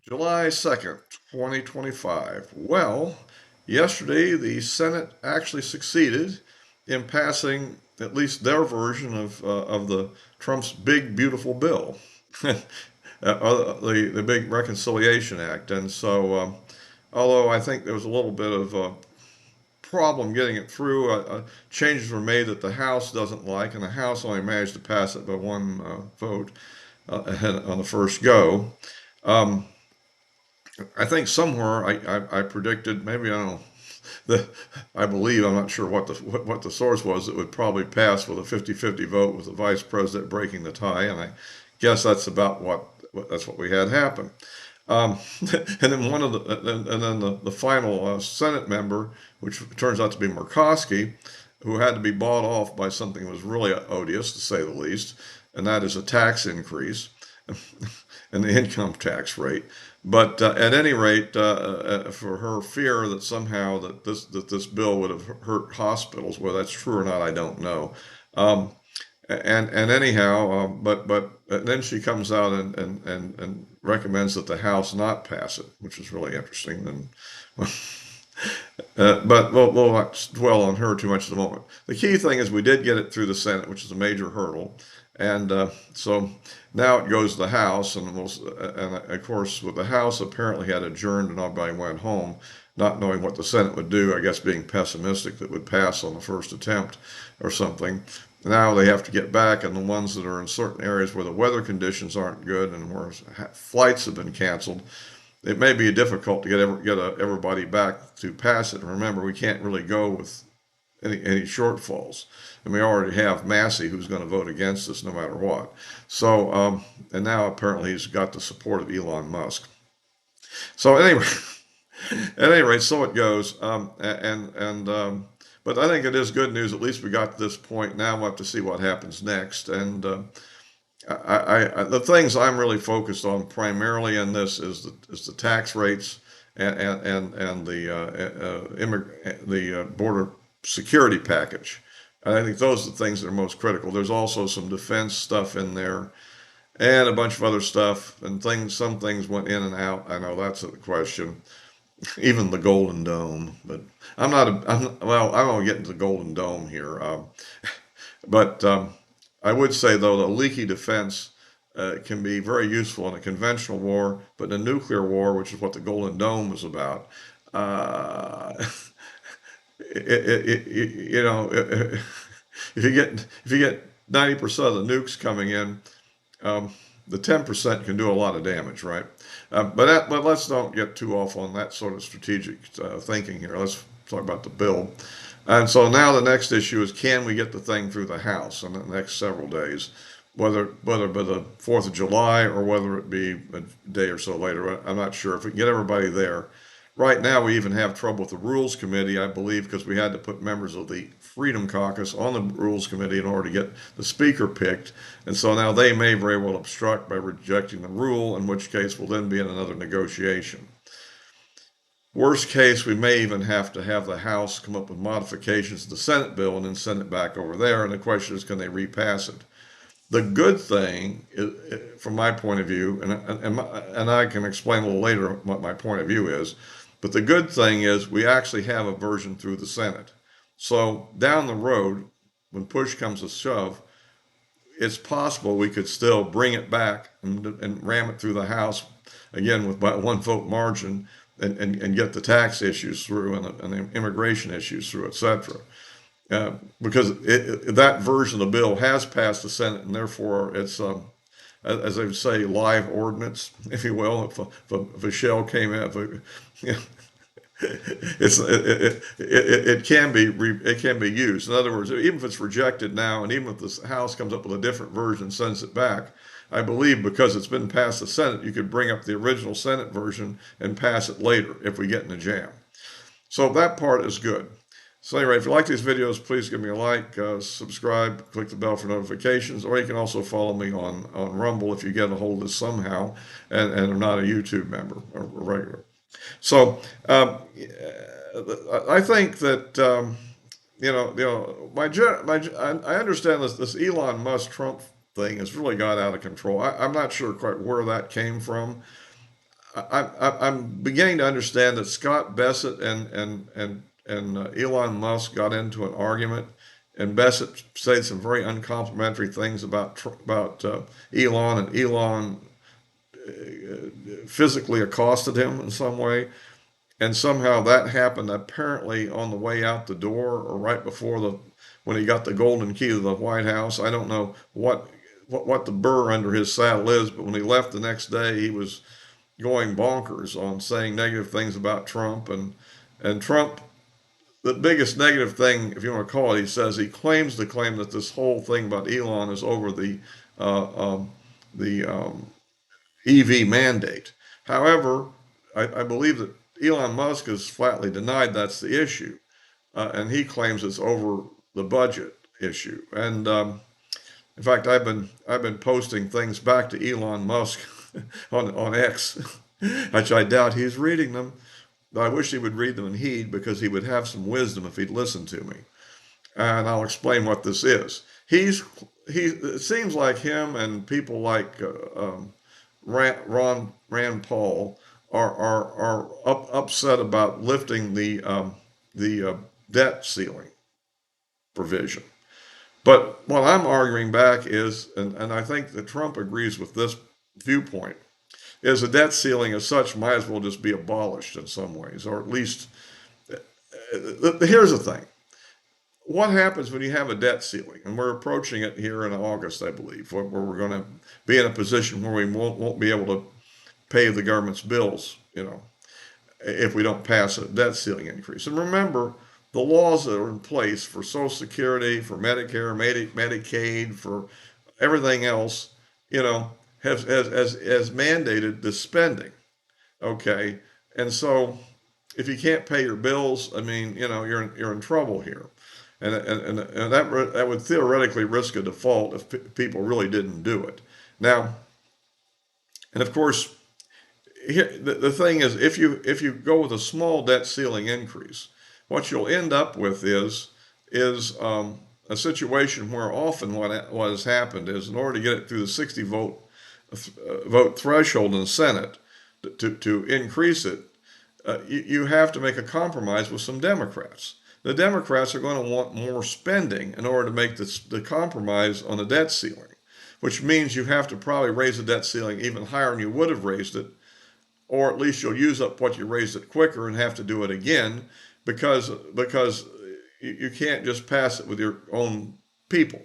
July 2nd, 2025. Well, yesterday the Senate actually succeeded in passing at least their version of the Trump's big beautiful bill, the big Reconciliation Act. And so, although I think there was a little bit of a problem getting it through, changes were made that the House doesn't like, and the House only managed to pass it by one vote ahead on the first go. Um, I think somewhere I predicted, maybe I don't know, I believe, I'm not sure what the source was, it would probably pass with a 50-50 vote with the vice president breaking the tie, and I guess that's about that's what we had happen. And then the final Senate member, which turns out to be Murkowski, who had to be bought off by something that was really odious, to say the least, and that is a tax increase and the income tax rate. But at any rate, for her fear that somehow that this bill would have hurt hospitals, whether that's true or not, I don't know. Um, and anyhow, but then she comes out and recommends that the House not pass it, which is really interesting. And but we'll not dwell on her too much at the moment. The key thing is we did get it through the Senate, which is a major hurdle, and so now it goes to the House, and of course with the House apparently had adjourned and everybody went home, not knowing what the Senate would do. I guess being pessimistic that would pass on the first attempt or something. Now they have to get back, and the ones that are in certain areas where the weather conditions aren't good and where flights have been canceled, it may be difficult to get everybody back to pass it. And remember, we can't really go with any shortfalls, and we already have Massey who's going to vote against us no matter what. So, and now apparently he's got the support of Elon Musk. So anyway, at any rate, so it goes. But I think it is good news. At least we got to this point. Now we'll have to see what happens next. And the things I'm really focused on primarily in this is the tax rates and the border security package. And I think those are the things that are most critical. There's also some defense stuff in there and a bunch of other stuff and things. Some things went in and out. I know that's a question. Even the Golden Dome, but well, I won't get into the Golden Dome here. But I would say, though, the leaky defense can be very useful in a conventional war, but in a nuclear war, which is what the Golden Dome was about, uh, if you get 90% of the nukes coming in, the 10% can do a lot of damage, right? But let's don't get too off on that sort of strategic thinking here. Let's talk about the bill. And so now the next issue is, can we get the thing through the House in the next several days, whether by the 4th of July or whether it be a day or so later. I'm not sure if we can get everybody there. Right now, we even have trouble with the Rules Committee, I believe, because we had to put members of the Freedom Caucus on the Rules Committee in order to get the Speaker picked. And so now they may very well obstruct by rejecting the rule, in which case we'll then be in another negotiation. Worst case, we may even have to have the House come up with modifications to the Senate bill and then send it back over there. And the question is, can they repass it? The good thing, from my point of view, and I can explain a little later what my point of view is, but the good thing is we actually have a version through the Senate. So down the road, when push comes to shove, it's possible we could still bring it back and ram it through the House again with by one vote margin and get the tax issues through and the immigration issues through, etc. Because that version of the bill has passed the Senate, and therefore it's, as they would say, live ordinance, if you will. If a shell came out, it can be used. In other words, even if it's rejected now, and even if the House comes up with a different version and sends it back, I believe because it's been passed the Senate, you could bring up the original Senate version and pass it later if we get in a jam. So that part is good. So anyway, if you like these videos, please give me a like, subscribe, click the bell for notifications, or you can also follow me on Rumble if you get a hold of this somehow and are not a YouTube member or regular. So I think that I understand this Elon Musk Trump thing has really got out of control. I'm not sure quite where that came from. I'm beginning to understand that Scott Bassett and Elon Musk got into an argument, and Bassett said some very uncomplimentary things about Elon, and Elon physically accosted him in some way. And somehow that happened apparently on the way out the door or right before when he got the golden key to the White House. I don't know what the burr under his saddle is, but when he left the next day, he was going bonkers on saying negative things about Trump, and Trump. The biggest negative thing, if you want to call it, he says he claims to claim that this whole thing about Elon is over the EV mandate. However, I believe that Elon Musk has flatly denied that's the issue, and he claims it's over the budget issue. And in fact, I've been posting things back to Elon Musk on X, which I doubt he's reading them. I wish he would read them and heed, because he would have some wisdom if he'd listen to me. And I'll explain what this is. It seems like him and people like Rand Paul are upset about lifting the debt ceiling provision. But what I'm arguing back is, and I think that Trump agrees with this viewpoint, is the debt ceiling as such might as well just be abolished in some ways, or at least, here's the thing. What happens when you have a debt ceiling? And we're approaching it here in August, I believe, where we're going to be in a position where we won't be able to pay the government's bills, if we don't pass a debt ceiling increase. And remember, the laws that are in place for Social Security, for Medicare, Medicaid, for everything else, has mandated the spending. Okay, and so if you can't pay your bills, I mean, you're in trouble here, and that would theoretically risk a default if people really didn't do it. Now, and of course, the thing is, if you go with a small debt ceiling increase, what you'll end up with is a situation where often what has happened is, in order to get it through the 60 vote threshold in the Senate to increase it, you have to make a compromise with some Democrats. The Democrats are going to want more spending in order to make the compromise on the debt ceiling, which means you have to probably raise the debt ceiling even higher than you would have raised it, or at least you'll use up what you raised it quicker and have to do it again, because you can't just pass it with your own people.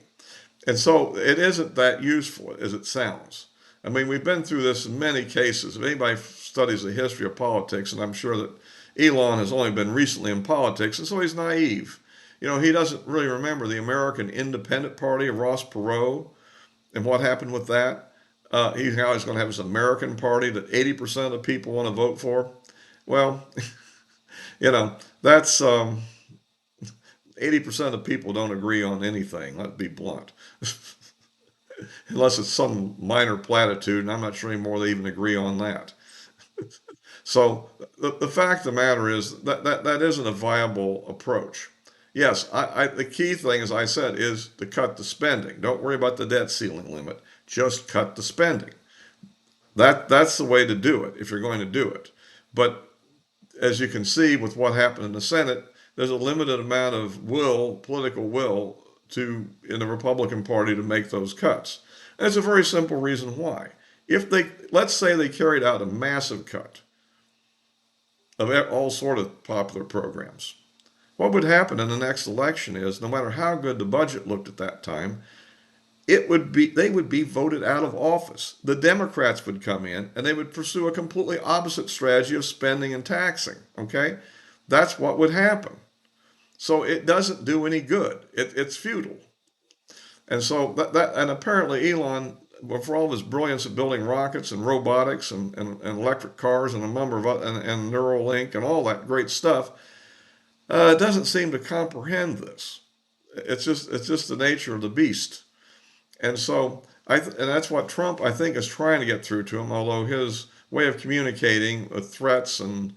And so it isn't that useful as it sounds. I mean, we've been through this in many cases. If anybody studies the history of politics, and I'm sure that Elon has only been recently in politics, and so he's naive. He doesn't really remember the American Independent Party of Ross Perot and what happened with that. He's now going to have this American Party that 80% of the people want to vote for. Well, that's 80% of people don't agree on anything. Let's be blunt. Unless it's some minor platitude, and I'm not sure anymore they even agree on that. So the fact of the matter is that isn't a viable approach. Yes, the key thing, as I said, is to cut the spending. Don't worry about the debt ceiling limit. Just cut the spending. That's the way to do it if you're going to do it. But as you can see with what happened in the Senate, there's a limited amount of political will, in the Republican Party to make those cuts. And it's a very simple reason why. Let's say they carried out a massive cut of all sort of popular programs, what would happen in the next election is, no matter how good the budget looked at that time, they would be voted out of office. The Democrats would come in and they would pursue a completely opposite strategy of spending and taxing. Okay, that's what would happen. So it doesn't do any good. It's futile. And so and apparently Elon, for all of his brilliance at building rockets and robotics and electric cars and a number of and Neuralink and all that great stuff, doesn't seem to comprehend this. It's just the nature of the beast. And so and that's what Trump, I think, is trying to get through to him. Although his way of communicating with threats, and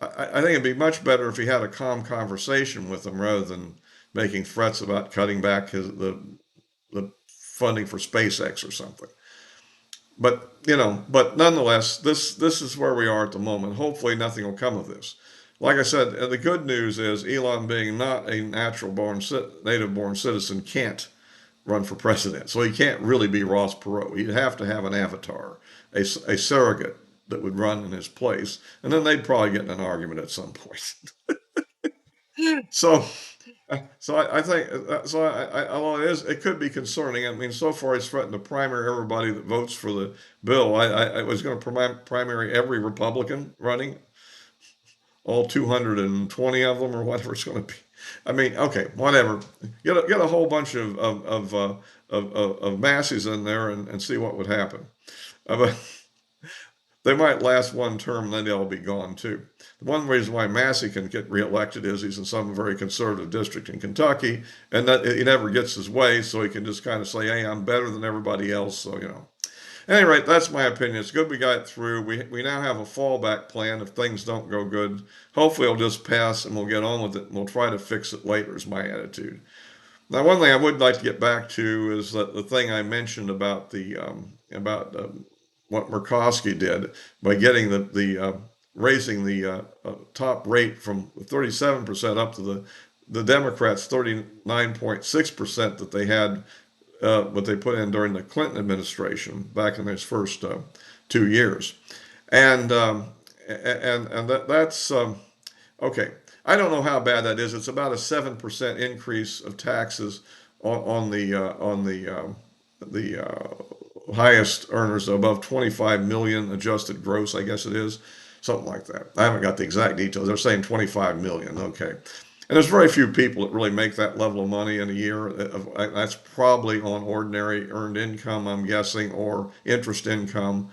I think it'd be much better if he had a calm conversation with him rather than making threats about cutting back the funding for SpaceX or something. But but nonetheless, this is where we are at the moment. Hopefully, nothing will come of this. Like I said, the good news is Elon, being not a native born citizen, can't run for president. So he can't really be Ross Perot. He'd have to have an avatar, a surrogate that would run in his place, and then they'd probably get in an argument at some point. So, I think although it could be concerning. I mean, so far he's threatened to primary everybody that votes for the bill. I was going to primary every Republican running, all 220 of them, or whatever it's going to be. I mean, okay, whatever. Get a whole bunch of masses in there and see what would happen. But they might last one term, and then they'll be gone too. One reason why Massey can get reelected is he's in some very conservative district in Kentucky, and that he never gets his way, so he can just kind of say, "Hey, I'm better than everybody else." So At any rate, that's my opinion. It's good we got it through. We now have a fallback plan if things don't go good. Hopefully, it'll just pass and we'll get on with it, and we'll try to fix it later. Is my attitude. Now, one thing I would like to get back to is that the thing I mentioned about the about what Murkowski did by getting the raising the top rate from 37% up to the Democrats 39.6% that they had, what they put in during the Clinton administration back in his first 2 years, and that's okay. I don't know how bad that is. It's about a 7% increase of taxes on the highest earners above 25 million adjusted gross, I guess it is, something like that. I haven't got the exact details. They're saying 25 million. Okay. And there's very few people that really make that level of money in a year. That's probably on ordinary earned income, I'm guessing, or interest income,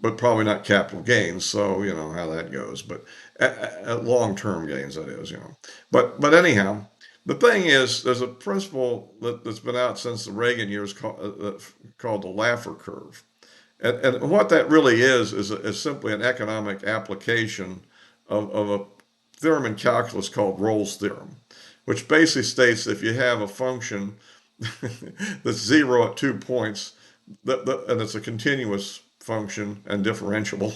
but probably not capital gains. So you know how that goes. But long-term gains, that is. But anyhow, the thing is, there's a principle that's been out since the Reagan years called the Laffer curve, and what that really is simply an economic application of a theorem in calculus called Rolle's theorem, which basically states if you have a function that's zero at 2 points, and it's a continuous function and differentiable.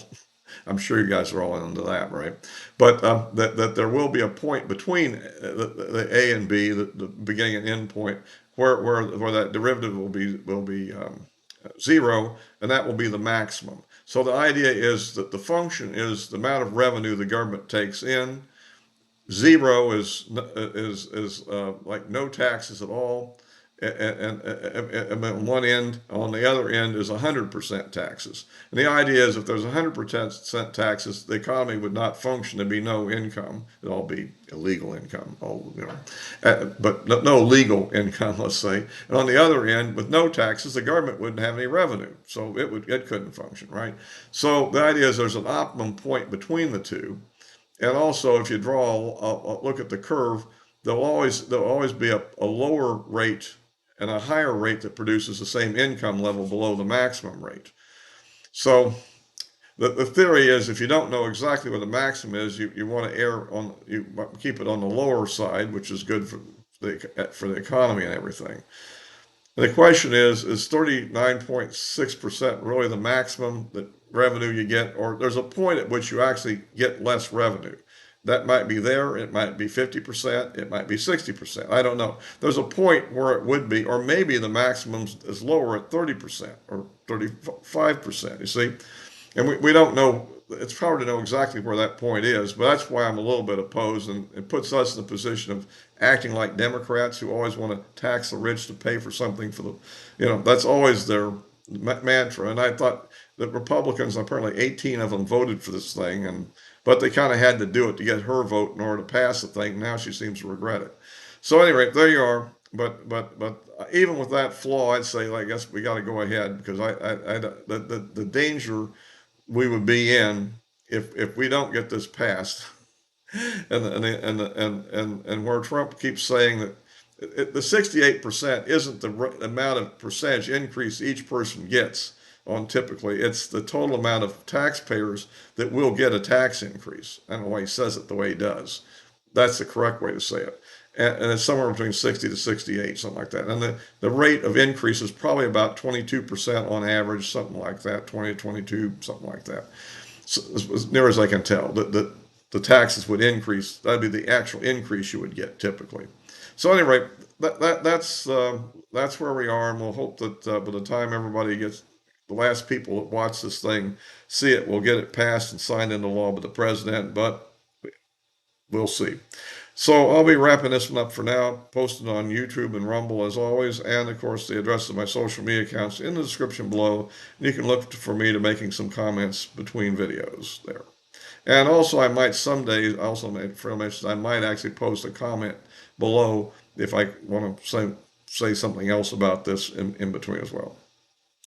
I'm sure you guys are all into that, right? But that there will be a point between the A and B, the beginning and end point, where that derivative will be zero, and that will be the maximum. So the idea is that the function is the amount of revenue the government takes in. Zero is like no taxes at all, and on one end, on the other end is 100% taxes. And the idea is if there's 100% taxes, the economy would not function. There'd be no income. It'd all be illegal income, but no legal income, let's say. And on the other end, with no taxes, the government wouldn't have any revenue, so it couldn't function, right? So the idea is there's an optimum point between the two. And also, if you draw look at the curve, there'll always be a lower rate and a higher rate that produces the same income level below the maximum rate. So the theory is if you don't know exactly what the maximum is, you want to you keep it on the lower side, which is good for the economy and everything. The question is 39.6% really the maximum that revenue you get, or there's a point at which you actually get less revenue? That might be there, it might be 50%, it might be 60%. I don't know. There's a point where it would be, or maybe the maximum is lower at 30% or 35%, you see? And we don't know. It's hard to know exactly where that point is, but that's why I'm a little bit opposed, and it puts us in the position of acting like Democrats who always want to tax the rich to pay for something for that's always their mantra. And I thought that Republicans, apparently 18 of them voted for this thing, but they kind of had to do it to get her vote in order to pass the thing. Now she seems to regret it. So anyway, there you are. But even with that flaw, I'd say, I guess we got to go ahead because the danger we would be in if we don't get this passed, and where Trump keeps saying that the 68% isn't the amount of percentage increase each person gets on typically, it's the total amount of taxpayers that will get a tax increase. I don't know why he says it the way he does. That's the correct way to say it. and it's somewhere between 60 to 68, something like that. And the rate of increase is probably about 22% on average, something like that, 20 to 22, something like that. So, as near as I can tell, the taxes would increase. That'd be the actual increase you would get typically. So anyway, that's where we are, and we'll hope that by the time everybody gets, the last people that watch this thing see it, we'll get it passed and signed into law by the president. But we'll see. So I'll be wrapping this one up for now, posted on YouTube and Rumble as always, and of course the address of my social media accounts in the description below. You can look for me to making some comments between videos there. And also I might someday, also made for mention, I might actually post a comment below if I want to say something else about this in between as well.